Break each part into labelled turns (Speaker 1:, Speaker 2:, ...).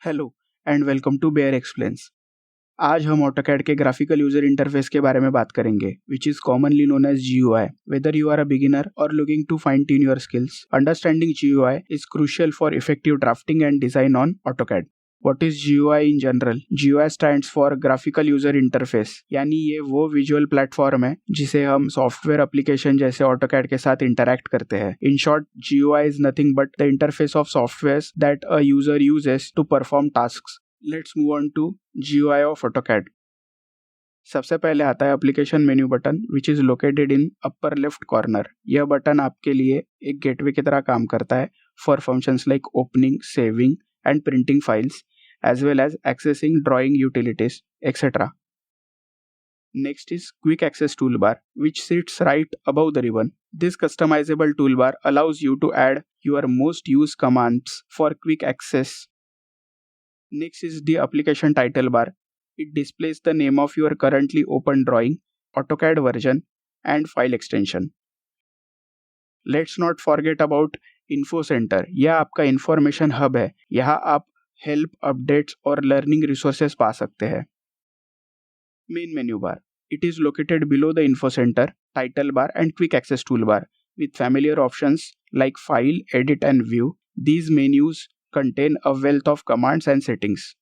Speaker 1: Hello and welcome to bear explains. आज हम AutoCAD के ग्राफिकल यूजर इंटरफेस के बारे में बात करेंगे, which is commonly known as GUI. Whether you are a beginner or looking to fine-tune your skills, understanding GUI is crucial for effective drafting and design on AutoCAD. What is GUI in general? GUI stands for Graphical User Interface, यानी ये वो visual platform है जिसे हम software application जैसे AutoCAD के साथ interact करते हैं. In short, GUI is nothing but the interface of softwares that a user uses to perform tasks. Let's move on to GUI of AutoCAD. सबसे पहले आता है application menu button which is located in upper left corner. यह button आपके लिए एक gateway की तरह काम करता है for functions like opening, saving and printing files as well as accessing drawing utilities, etc. Next is Quick Access Toolbar, which sits right above the ribbon. This customizable toolbar allows you to add your most used commands for quick access. Next is the application title bar. It displays the name of your currently open drawing, AutoCAD version, and file extension. Let's not forget about Info Center. यह आपका information hub है. यहाँ आप help, updates और learning resources पा सकते हैं. Main menu bar. It is located below the info center, title bar and quick access tool bar with familiar options like file, edit and view. These menus contain a wealth of commands and settings.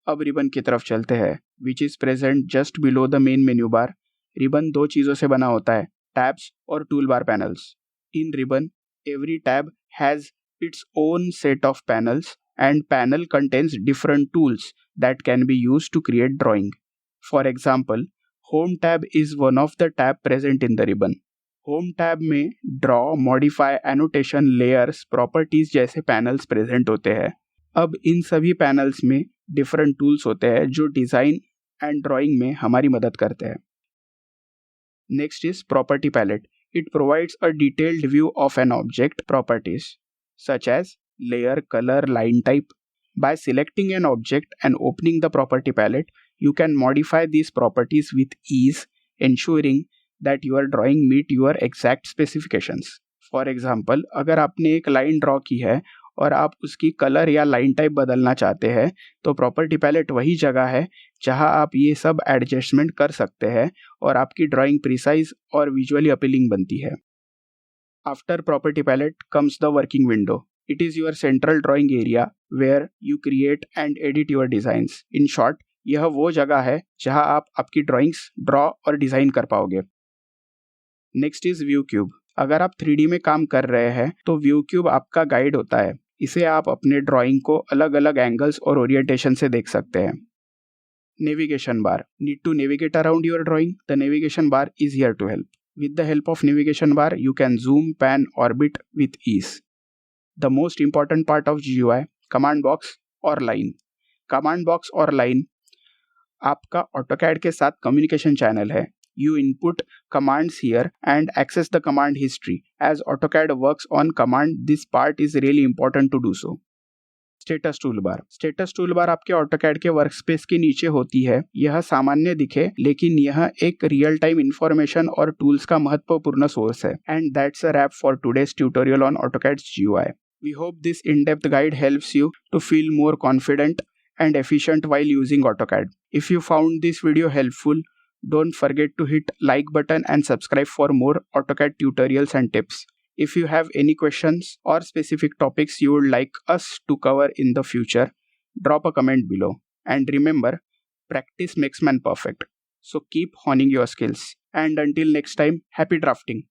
Speaker 1: अब ribbon की तरफ चलते हैं, which is present just below the main menu bar. Ribbon दो चीज़ों से बना होता है, टैब्स और tool bar panels. In ribbon every tab has its own set of panels and panel contains different tools that can be used to create drawing. For example, Home tab is one of the tab present in the ribbon. Home tab में Draw, Modify, Annotation, Layers, Properties जैसे panels present होते हैं. अब इन सभी panels में different tools होते हैं जो design and drawing में हमारी मदद करते हैं. Next is Property Palette. It provides a detailed view of an object properties such as layer, color, line type. By selecting an object and opening the property palette, you can modify these properties with ease, ensuring that your drawing meet your exact specifications. For example, अगर आपने एक line draw की है और आप उसकी colour या line type बदलना चाहते हैं तो प्रॉपर्टी पैलेट वही जगह है जहां आप ये सब एडजस्टमेंट कर सकते हैं और आपकी ड्राइंग प्रिसाइज और विजुअली अपीलिंग बनती है. After Property Palette comes the working window. It is your central drawing area where you create and edit your designs. In short, यह वो जगह है जहां आप आपकी ड्राइंग्स ड्रॉ और डिज़ाइन कर पाओगे. Next is view cube. अगर आप 3D में काम कर रहे हैं तो व्यू क्यूब आपका गाइड होता है. इसे आप अपने ड्राइंग को अलग अलग एंगल्स और ओरिएंटेशन से देख सकते हैं. Navigation bar. Need to navigate around your drawing? The navigation bar is here to help. With the help of navigation bar, you can zoom, pan, orbit with ease. The most important part of GUI, command box और line. Command box और line आपका AutoCAD के साथ communication channel है. You input commands here and access the command history. As AutoCAD works on command, this part is really important to do so. Status tool bar. Status tool bar आपके AutoCAD के workspace के नीचे होती है. यह सामान्य दिखे लेकिन यह एक रियल टाइम इंफॉर्मेशन और टूल्स का महत्वपूर्ण सोर्स है. And that's a wrap for today's tutorial on AutoCAD GUI. We hope this in depth guide helps you to feel more confident and efficient while using AutoCAD. If you found this video helpful, don't forget to hit like button and subscribe for more AutoCAD tutorials and tips. If you have any questions or specific topics you would like us to cover in the future, drop a comment below. And remember, practice makes man perfect. So keep honing your skills. And until next time, happy drafting.